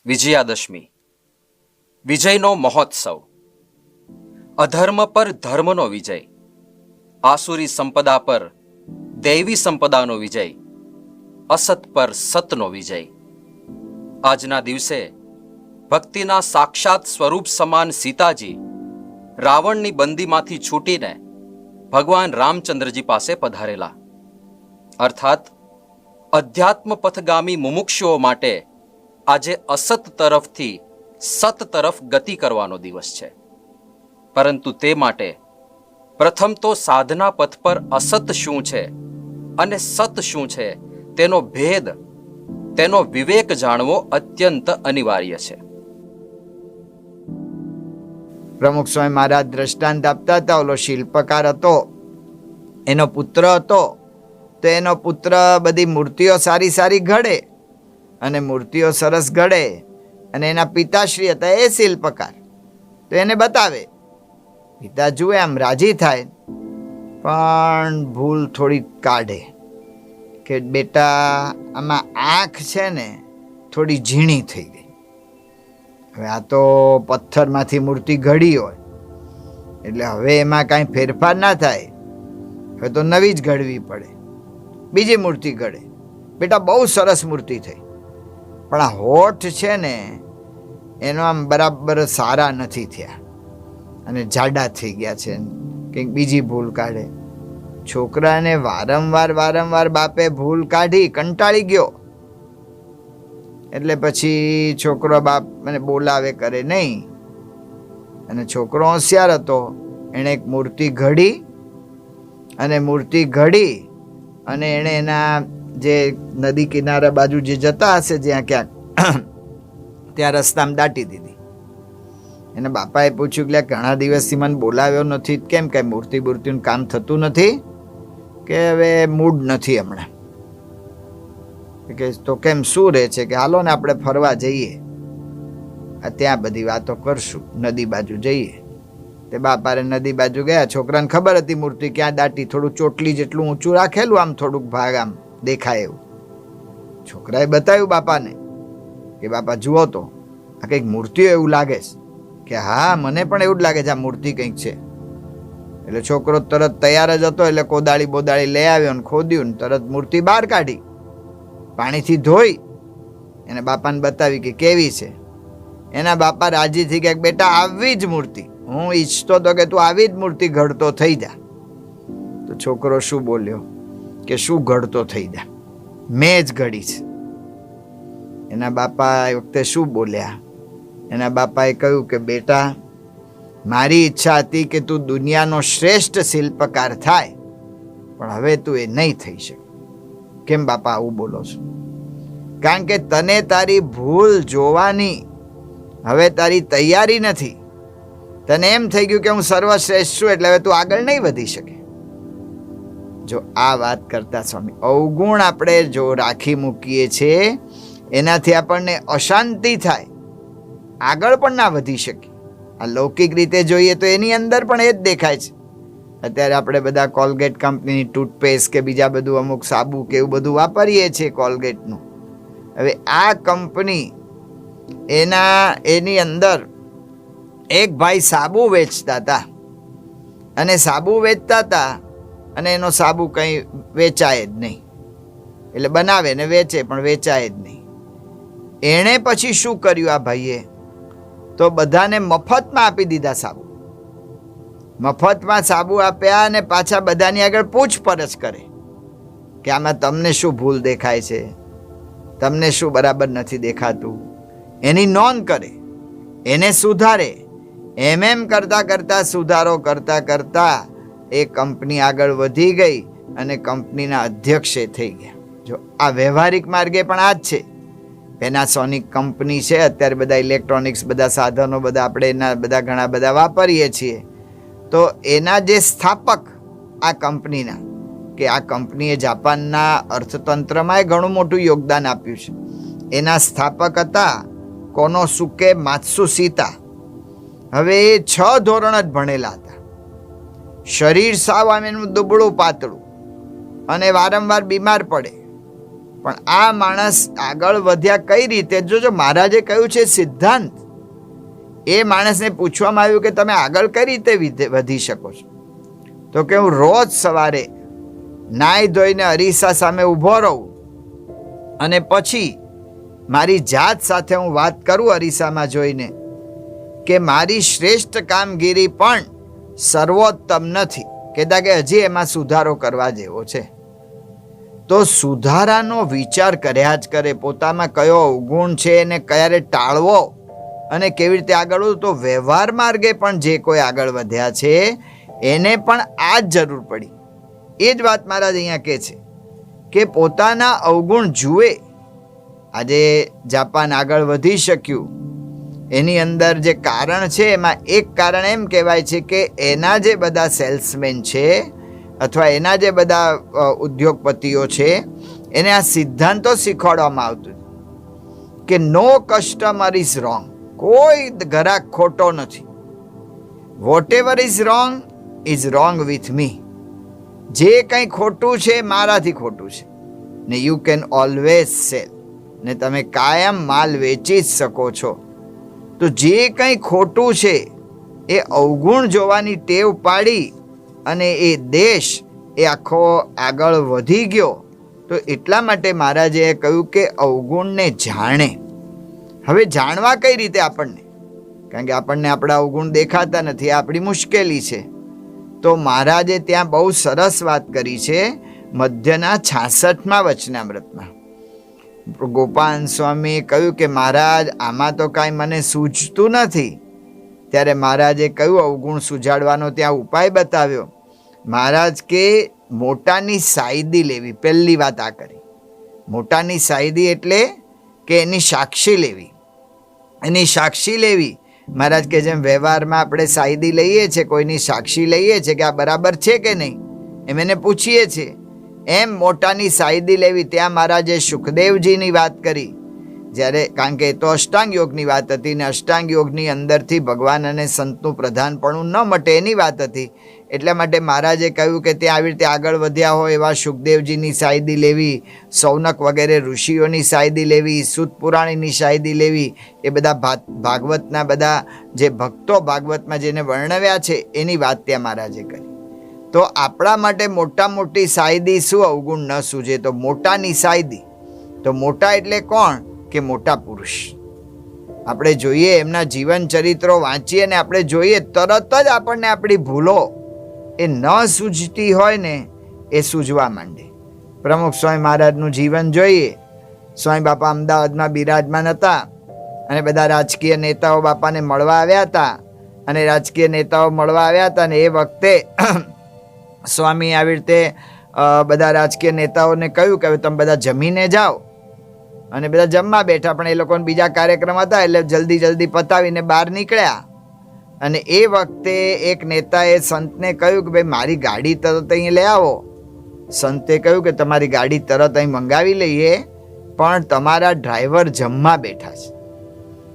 વિજયાદશમી, વિજયનો મહોત્સવ. અધર્મ પર ધર્મનો વિજય, આસુરી સંપદા પર દૈવી સંપદાનો વિજય, અસત પર સતનો વિજય. આજના દિવસે ભક્તિના સાક્ષાત સ્વરૂપ સમાન સીતાજી રાવણની બંદીમાંથી છૂટીને ભગવાન રામચંદ્રજી પાસે પધારેલા. અર્થાત અધ્યાત્મ પથગામી મુમુક્ષુઓ માટે આજે અસત તરફથી સત તરફ ગતિ કરવાનો દિવસ છે. પરંતુ તે માટે પ્રથમ તો સાધના પથ પર અસત શું છે અને સત શું છે તેનો ભેદ, તેનો વિવેક જાણવો અત્યંત અનિવાર્ય છે. પ્રમુખ સ્વામી મહારાજ દ્રષ્ટાંત આપતા હતા. ઓલો શિલ્પકાર હતો, એનો પુત્ર હતો, તો એનો પુત્ર બધી મૂર્તિઓ સારી સારી ઘડે અને મૂર્તિઓ સરસ ઘડે, અને એના પિતાશ્રી હતા એ શિલ્પકાર. તો એને બતાવે, પિતા જુએ, આમ રાજી થાય, પણ ભૂલ થોડી કાઢે કે બેટા આમાં આંખ છે ને થોડી ઝીણી થઈ ગઈ. હવે આ તો પથ્થરમાંથી મૂર્તિ ઘડી હોય એટલે હવે એમાં કાંઈ ફેરફાર ના થાય, હવે તો નવી જ ઘડવી પડે. બીજી મૂર્તિ ઘડે, બેટા બહુ સરસ મૂર્તિ થઈ, પણ આ હોઠ છે ને એનો આમ બરાબર સારા નથી થયા અને જાડા થઈ ગયા છે. કંઈક બીજી ભૂલ કાઢે. છોકરાને વારંવાર બાપે ભૂલ કાઢી, કંટાળી ગયો. એટલે પછી છોકરો બાપ મને બોલાવે કરે નહીં. અને છોકરો હોશિયાર હતો, એણે એક મૂર્તિ ઘડી અને એણે એના જે નદી કિનારા બાજુ જે જતા હશે જ્યાં ક્યાંક ત્યાં રસ્તામાં દાટી દીધી. એના બાપાએ પૂછ્યું કે ઘણા દિવસથી મને બોલાવ્યો નથી, કેમ કાંઈ મૂર્તિનું કામ થતું નથી? કે હવે મૂડ નથી હમણાં. કે તો કેમ, શું રહે છે? કે હાલો ને આપણે ફરવા જઈએ, ત્યાં બધી વાતો કરશું, નદી બાજુ જઈએ. તે બાપારે નદી બાજુ ગયા. છોકરાને ખબર હતી મૂર્તિ ક્યાં દાટી, થોડું ચોટલી જેટલું ઊંચું રાખેલું, આમ થોડુંક ભાગ આમ દેખાય એવું. છોકરાએ બતાવ્યું બાપાને કે બાપા જુઓ તો આ કંઈક મૂર્તિઓ એવું લાગે છે. કે હા, મને પણ એવું જ લાગે છે આ મૂર્તિ કંઈક છે. એટલે છોકરો તરત તૈયાર જ હતો, એટલે કોદાળી બોદાળી લઈ આવ્યો ને ખોદ્યું ને તરત મૂર્તિ બહાર કાઢી, પાણીથી ધોઈ એને બાપાને બતાવી કે કેવી છે. એના બાપા રાજી થઈ ગયા, બેટા આવી જ મૂર્તિ, હું ઈચ્છતો હતો કે તું આવી જ મૂર્તિ ઘડતો થઈ જા. તો છોકરો શું બોલ્યો કે શું ઘડતો થઈ જા, મેં જ ઘડી છે. એના બાપા એ વખતે શું બોલ્યા? એના બાપાએ કહ્યું કે બેટા, મારી ઈચ્છા હતી કે તું દુનિયાનો શ્રેષ્ઠ શિલ્પકાર થાય, પણ હવે તું એ નહીં થઈ શકે. કેમ બાપા આવું બોલો છો? કારણ કે તને તારી ભૂલ જોવાની હવે તારી તૈયારી નથી. તને એમ થઈ ગયું કે હું સર્વશ્રેષ્ઠ છું એટલે હવે તું આગળ નહીં વધી શકે. જો આ વાત કરતા સ્વામી, અવગુણ આપણે જો રાખી મૂકીએ છીએ એનાથી આપણને અશાંતિ થાય, આગળ પણ ના વધી શકે. આ લૌકિક રીતે જોઈએ તો એની અંદર પણ એ જ દેખાય છે. અત્યારે આપણે બધા કોલગેટ કંપનીની ટૂથપેસ્ટ કે બીજા બધું અમુક સાબુ કે એવું બધું વાપરીએ છીએ કોલગેટનું. હવે આ કંપની એની અંદર એક ભાઈ સાબુ વેચતા હતા, અને સાબુ વેચતા હતા અને એનો સાબુ કંઈ વેચાય જ નહીં. એટલે બનાવે ને વેચે પણ વેચાય જ નહીં. એણે પછી શું કર્યું આ ભાઈએ? તો બધાને મફતમાં આપી દીધા સાબુ. મફતમાં સાબુ આપ્યા અને પાછા બધાની આગળ પૂછપરછ કરે કે આમાં તમને શું ભૂલ દેખાય છે, તમને શું બરાબર નથી દેખાતું, એની નોંધ કરે, એને સુધારે. એમ કરતા સુધારો કરતા એ કંપની આગળ વધી ગઈ અને કંપનીના અધ્યક્ષે થઈ ગયા. જો આ વ્યવહારિક માર્ગે પણ આ જ છે. પેનાસોનિક કંપની છે, અત્યારે બધા ઇલેક્ટ્રોનિક્સ બધા સાધનો બધા આપણે એના બધા ઘણા બધા વાપરીએ છીએ. તો એના જે સ્થાપક આ કંપનીના, કે આ કંપનીએ જાપાનના અર્થતંત્રમાં ઘણું મોટું યોગદાન આપ્યું છે. એના સ્થાપક હતા કોનોસુકે માત્સુશીતા. હવે એ 6 ધોરણ જ ભણેલા હતા. શરીર સાવ આમ એનું દુબળું પાતળું અને વારંવાર બીમાર પડે, પણ આ માણસ આગળ વધ્યા કઈ રીતે? જો મહારાજે કહ્યું છે સિદ્ધાંત, એ માણસને પૂછવામાં આવ્યું કે તમે આગળ કઈ રીતે વધી શકો છો? તો કે હું રોજ સવારે નાઈ ધોઈને અરીસા સામે ઊભો રહું અને પછી મારી જાત સાથે હું વાત કરું અરીસામાં જોઈને કે મારી શ્રેષ્ઠ કામગીરી પણ સર્વોત્તમ નથી, કહેતા કે હજી એમાં સુધારો કરવા જેવો છે. તો સુધારાનો વિચાર કર્યા જ કરે, પોતામાં કયો અવગુણ છે એને ક્યારે ટાળવો અને કેવી રીતે આગળ વધવું. તો વ્યવહાર માર્ગે પણ જે કોઈ આગળ વધ્યા છે એને પણ આ જ જરૂર પડી. એ જ વાત મહારાજ અહીંયા કહે છે કે પોતાના અવગુણ જુએ. આજે જાપાન આગળ વધી શક્યું એની અંદર જે કારણ છે એમાં એક કારણ એમ કહેવાય છે કે એના જે બધા સેલ્સમેન છે અથવા એના જે બધા ઉદ્યોગપતિઓ છે એને આ સિદ્ધાંતો શીખવાડવામાં આવતું કે નો કસ્ટમર ઇઝ રોંગ, કોઈ ગ્રાહક ખોટો નથી. Whatever is wrong with me. જે કંઈ ખોટું છે મારાથી ખોટું છે ને યુ કેન ઓલવેઝ સેલ, ને તમે કાયમ માલ વેચી જ શકો છો. તો જે કંઈ ખોટું છે એ અવગુણ જોવાની ટેવ પાડી અને એ દેશ એ આખો આગળ વધી ગયો. તો એટલા માટે મહારાજે કહ્યું કે અવગુણને જાણે. હવે જાણવા કઈ રીતે આપણને? કારણ કે આપણને આપણા અવગુણ દેખાતા નથી, આપણી મુશ્કેલી છે. તો મહારાજે ત્યાં બહુ સરસ વાત કરી છે મધ્યના 66મા વચનામૃતમાં. ગોપાલ સ્વામીએ કહ્યું કે મહારાજ આમાં તો કાંઈ મને સૂઝતું નથી. ત્યારે મહારાજે કહ્યું અવગુણ સુજાડવાનો ત્યાં ઉપાય બતાવ્યો. મહારાજ કે મોટાની સાયદી લેવી. પહેલી વાત આ કરી. મોટાની સાયદી એટલે કે એની સાક્ષી લેવી. એની સાક્ષી લેવી. મહારાજ કે જેમ વ્યવહારમાં આપણે સાયદી લઈએ છીએ, કોઈની સાક્ષી લઈએ છીએ કે આ બરાબર છે કે નહીં, એમ એને પૂછીએ છીએ, એમ મોટાની સાયદી લેવી. ત્યાં મહારાજે સુખદેવજીની વાત કરી. જ્યારે કારણ કે એ તો અષ્ટાંગ યોગની વાત હતી ને અષ્ટાંગ યોગની અંદરથી ભગવાન અને સંતનું પ્રધાનપણું ન મટે એની વાત હતી. એટલા માટે મહારાજે કહ્યું કે ત્યાં આવી રીતે આગળ વધ્યા હોય એવા સુખદેવજીની સાયદી લેવી, સૌનક વગેરે ઋષિઓની સાયદી લેવી, સૂત પુરાણીની સાયદી લેવી. એ બધા ભાગવતના બધા જે ભક્તો ભાગવતમાં જેને વર્ણવ્યા છે એની વાત ત્યાં મહારાજે કરી. તો આપણા માટે મોટા મોટી સાયદી શું? અવગુણ ન સૂજે તો મોટાની સાયદી. તો મોટા એટલે કોણ? કે મોટા પુરુષ. આપણે જોઈએ એમના જીવન ચરિત્રો વાંચીએ ને આપણે જોઈએ તરત જ આપણને આપણી ભૂલો એ ન સૂઝતી હોય ને એ સૂઝવા માંડે. પ્રમુખ સ્વામી મહારાજનું જીવન જોઈએ. સ્વામી બાપા અમદાવાદમાં બિરાજમાન હતા અને બધા રાજકીય નેતાઓ બાપાને મળવા આવ્યા હતા. અને રાજકીય નેતાઓ મળવા આવ્યા હતા ને એ વખતે સ્વામી આવી રીતે બધા રાજકીય નેતાઓને કહ્યું કે હવે તમે બધા જમીને જાઓ. અને બધા જમવા બેઠા, પણ એ લોકોને બીજા કાર્યક્રમ હતા એટલે જલ્દી પતાવીને બહાર નીકળ્યા. અને એ વખતે એક નેતાએ સંતને કહ્યું કે ભાઈ મારી ગાડી તરત અહીં લઈ આવો. સંતે કહ્યું કે તમારી ગાડી તરત અહીં મંગાવી લઈએ, પણ તમારા ડ્રાઈવર જમવા બેઠા છે.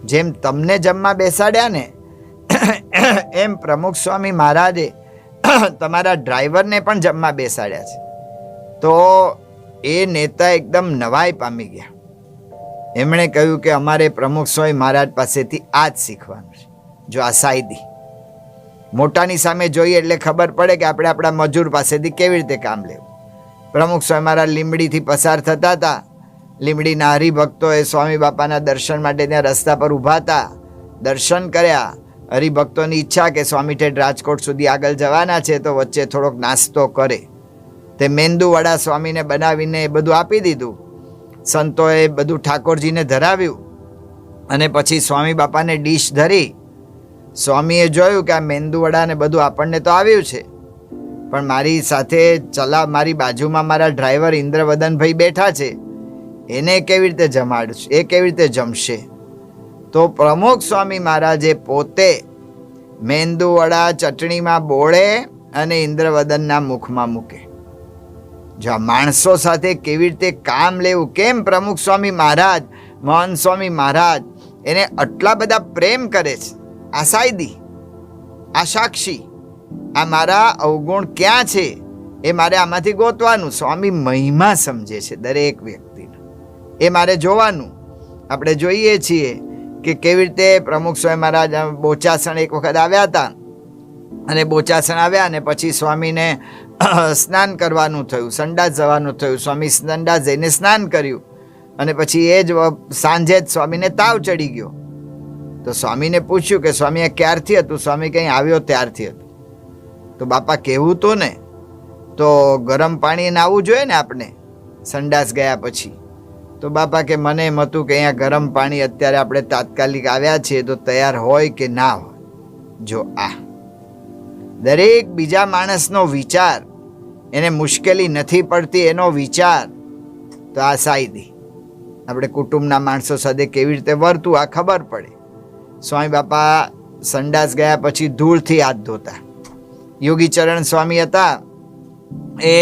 જેમ તમને જમવા બેસાડ્યા ને એમ પ્રમુખ સ્વામી મહારાજે તમારા ડ્રાઈવરને પણ જમવા બેસાડ્યા છે. તો એ નેતા એકદમ નવાઈ પામી ગયા. એમણે કહ્યું કે અમારે પ્રમુખ સ્વામી મહારાજ પાસેથી આ જ શીખવાનું છે. જો આ સાયદી મોટાની સામે જોઈએ એટલે ખબર પડે કે આપણે આપણા મજૂર પાસેથી કેવી રીતે કામ લેવું. પ્રમુખ સ્વામી મહારાજ લીંબડીથી પસાર થતા હતા. લીંબડીના હરિભક્તોએ સ્વામી બાપાના દર્શન માટે ત્યાં રસ્તા પર ઊભા હતા. દર્શન કર્યા. હરિભક્તોની ઈચ્છા કે સ્વામી ઠેઠ રાજકોટ સુધી આગળ જવાના છે તો વચ્ચે થોડોક નાસ્તો કરે. તે મેંદુ વડા સ્વામીને બનાવીને એ બધું આપી દીધું. સંતોએ બધું ઠાકોરજીને ધરાવ્યું અને પછી સ્વામી બાપાને ડીશ ધરી. સ્વામીએ જોયું કે આ મેંદુ વડા ને બધું આપણને તો આવ્યું છે, પણ મારી સાથે મારી બાજુમાં મારા ડ્રાઈવર ઇન્દ્રવદનભાઈ બેઠા છે, એને કેવી રીતે જમાડશે, એ કેવી રીતે જમશે? તો પ્રમુખ સ્વામી મહારાજે પોતે મેંદુ વડા ચટણીમાં બોળે અને ઇન્દ્રવદનના મુખમાં મૂકે. જો આ માણસો સાથે કેવી રીતે કામ લેવું, કેમ પ્રમુખ સ્વામી મહારાજ, મહંત સ્વામી મહારાજ એને આટલા બધા પ્રેમ કરે છે. આ સાયદી, આ સાક્ષી, આ મારા અવગુણ ક્યાં છે એ મારે આમાંથી ગોતવાનું. સ્વામી મહિમા સમજે છે દરેક વ્યક્તિનો. એ મારે જોવાનું. આપણે જોઈએ છીએ કે કેવી રીતે પ્રમુખ સ્વામી મહારાજ બોચાસણ એક વખત આવ્યા હતા, અને બોચાસણ આવ્યા અને પછી સ્વામીને સ્નાન કરવાનું થયું, સંડાસ જવાનું થયું. સ્વામી સંડાસ જઈને સ્નાન કર્યું, અને પછી એ જ સાંજે જ સ્વામીને તાવ ચડી ગયો. તો સ્વામીને પૂછ્યું કે સ્વામી આ ક્યારથી હતું? સ્વામી કંઈ આવ્યો ત્યારથી હતું. તો બાપા કહેવું તો ને, તો ગરમ પાણી નાહવું જોઈએ ને આપણે સંડાસ ગયા પછી. તો બાપા કે મને એમ હતું કે અહીંયા ગરમ પાણી અત્યારે આપણે તાત્કાલિક આવ્યા છીએ તો તૈયાર હોય કે ના હોય. જો આ દરેક બીજા માણસનો વિચાર, એને મુશ્કેલી નથી પડતી એનો વિચાર, તો આ સાયદી આપણે કુટુંબના માણસો સાથે કેવી રીતે વર્તું આ ખબર પડે. સ્વામી બાપા સંડાસ ગયા પછી ધૂળથી હાથ ધોતા. યોગીચરણ સ્વામી હતા, એ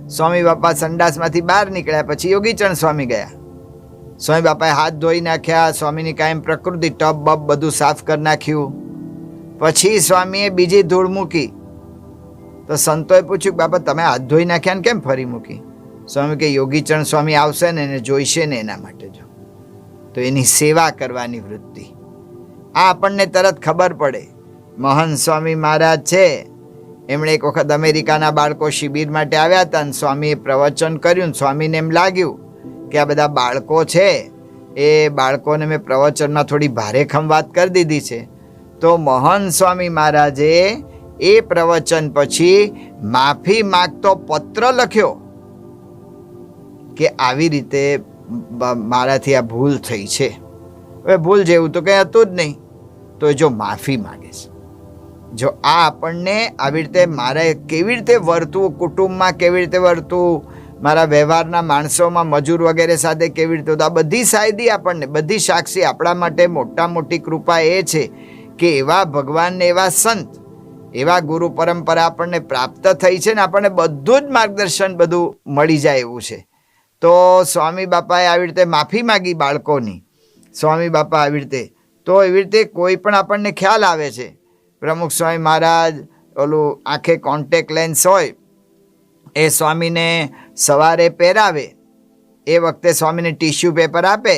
સ્વામી બાપા સંડાસમાંથી બહાર નીકળ્યા પછી યોગીચરણ સ્વામી ગયા. સ્વામી બાપાએ હાથ ધોઈ નાખ્યા, સ્વામીની કાયમ પ્રકૃતિ ટબ બબ બધું સાફ કરી નાખ્યું. પછી સ્વામીએ બીજી ધૂળ મૂકી. તો સંતોએ પૂછ્યું બાપા તમે હાથ ધોઈ નાખ્યા ને કેમ ફરી મૂકી? સ્વામી કે યોગીચરણ સ્વામી આવશે ને એને જોઈશે ને એના માટે જો, તો એની સેવા કરવાની વૃત્તિ. આ આપણને તરત ખબર પડે. મહંત સ્વામી મહારાજ છે, એમણે એક વખત અમેરિકાના બાળકો શિબિર માટે આવ્યા હતા, અને સ્વામીએ પ્રવચન કર્યું. સ્વામીને એમ લાગ્યું કે આ બધા બાળકો છે, એ બાળકોને મેં પ્રવચનમાં થોડી ભારેખમ વાત કરી દીધી છે. તો મહંત સ્વામી મહારાજે એ પ્રવચન પછી માફી માંગતો પત્ર લખ્યો કે આવી રીતે મારાથી આ ભૂલ થઈ છે. હવે ભૂલ જેવું તો કંઈ હતું જ નહીં, તો જો માફી માગે છે. જો આ આપણને આવી રીતે મારે કેવી રીતે વર્તવું, કુટુંબમાં કેવી રીતે વર્તવું, મારા વ્યવહારના માણસોમાં મજૂર વગેરે સાથે કેવી રીતે, તો આ બધી સાયદી આપણને, બધી સાક્ષી આપણા માટે મોટા મોટી કૃપા એ છે કે એવા ભગવાનને, એવા સંત, એવા ગુરુ પરંપરા આપણને પ્રાપ્ત થઈ છે ને આપણને બધું જ માર્ગદર્શન બધું મળી જાય એવું છે. તો સ્વામી બાપાએ આવી રીતે માફી માગી બાળકોની. સ્વામી બાપા આવી રીતે, તો એવી રીતે કોઈ પણ આપણને ખ્યાલ આવે છે. પ્રમુખ સ્વામી મહારાજ ઓલું આંખે કોન્ટેક્ટ લેન્સ હોય એ સ્વામીને સવારે પહેરાવે, એ વખતે સ્વામીને ટીશ્યુ પેપર આપે.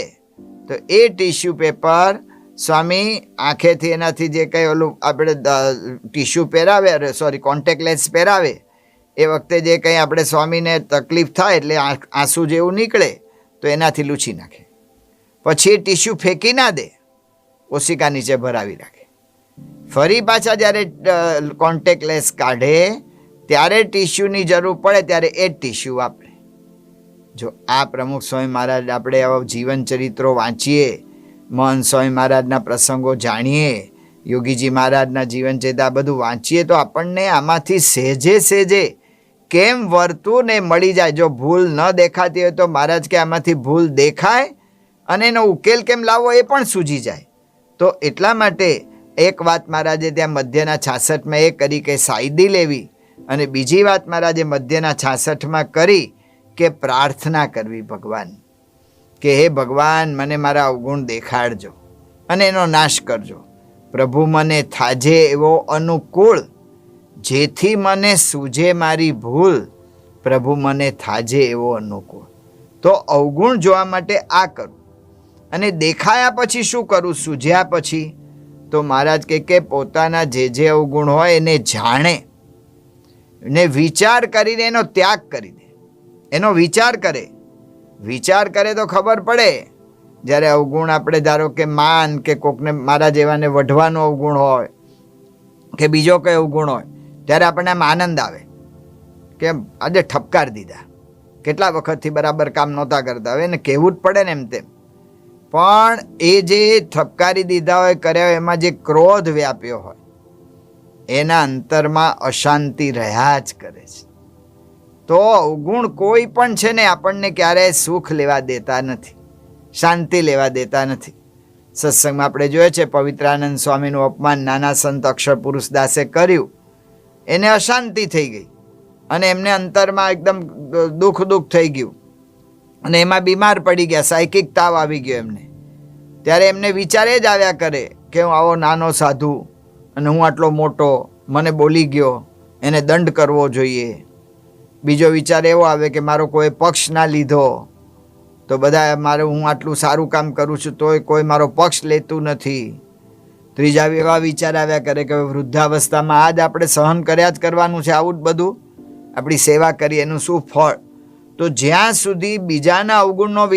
તો એ ટીશ્યુ પેપર સ્વામી આંખેથી એનાથી જે કંઈ ઓલું આપણે ટીશ્યુ પહેરાવે, સોરી કોન્ટેક્ટ લેન્સ પહેરાવે, એ વખતે જે કંઈ આપણે સ્વામીને તકલીફ થાય એટલે આંસુ જેવું નીકળે તો એનાથી લૂછી નાખે. પછી એ ટીશ્યુ ફેંકી ના દે, ઓશિકા નીચે ભરાવી રાખે. ફરી પાછા જ્યારે કોન્ટેક્ટ લેન્સ કાઢે ત્યારે ટીશ્યુની જરૂર પડે ત્યારે એ જ ટીશ્યુ વાપરે. જો આ પ્રમુખ સ્વામી મહારાજ, આપણે આવા જીવન ચરિત્રો વાંચીએ, મહંત સ્વામી મહારાજના પ્રસંગો જાણીએ, યોગીજી મહારાજના જીવન ચરિત્ર બધું વાંચીએ તો આપણને આમાંથી સહેજે સહેજે કેમ વર્તું ને મળી જાય. જો ભૂલ ન દેખાતી હોય તો મહારાજ કે આમાંથી ભૂલ દેખાય અને એનો ઉકેલ કેમ લાવવો એ પણ સૂજી જાય. તો એટલા માટે એક વાત મહારાજે ત્યાં મધ્યના 66માં એ કરી કે સાયદી લેવી, અને બીજી વાત મહારાજે મધ્યના 66માં કરી કે પ્રાર્થના કરવી ભગવાન, કે હે ભગવાન મને મારા અવગુણ દેખાડજો અને એનો નાશ કરજો. પ્રભુ મને થાજે એવો અનુકૂળ, જેથી મને સૂજે મારી ભૂલ. પ્રભુ મને થાજે એવો અનુકૂળ. તો અવગુણ જોવા માટે આ કરું, અને દેખાયા પછી શું કરું? સૂજ્યા પછી તો મહારાજ કે પોતાના જે અવગુણ હોય એને જાણે ને વિચાર કરીને એનો ત્યાગ કરી દે. એનો વિચાર કરે. વિચાર કરે તો ખબર પડે. જ્યારે અવગુણ આપણે ધારો કે માન કે કોકને મારા જેવાને વઢવાનો અવગુણ હોય કે બીજો કંઈ અવગુણ હોય, ત્યારે આપણને આમ આનંદ આવે કે આજે ઠપકાર દીધા, કેટલા વખતથી બરાબર કામ નહોતા કરતા, હવે એને કહેવું જ પડે ને એમ તેમ. પણ એ જે ઠપકારી દીધા હોય, કર્યા હોય, એમાં જે ક્રોધ વ્યાપ્યો હોય એના અંતરમાં અશાંતિ રહ્યા જ કરે છે. તો અવગુણ કોઈ પણ છે ને આપણને ક્યારેય સુખ લેવા દેતા નથી, શાંતિ લેવા દેતા નથી. સત્સંગમાં આપણે જોઈએ છે પવિત્રાનંદ સ્વામીનું અપમાન નાના સંત અક્ષર પુરુષ દાસે કર્યું, એને અશાંતિ થઈ ગઈ અને એમને અંતરમાં એકદમ દુઃખ થઈ ગયું અને એમાં બીમાર પડી ગયા, સાયકિક તાવ આવી ગયો એમને. ત્યારે એમને વિચાર એ જ આવ્યા કરે કે હું આવો નાનો સાધુ અને હું આટલો મોટો, મને બોલી ગયો, એને દંડ કરવો જોઈએ. બીજો વિચાર એવો આવે કે મારો કોઈ પક્ષ ના લીધો, તો બધા હું આટલું સારું કામ કરું છું તોય કોઈ મારો પક્ષ લેતું નથી. ત્રીજા એવા વિચાર આવ્યા કરે કે વૃદ્ધાવસ્થામાં આ જ આપણે સહન કર્યા જ કરવાનું છે, આવું જ બધું આપણી સેવા કરીએ એનું શું ફળ? તો જ્યાં સુધી બીજાના અવગુણનો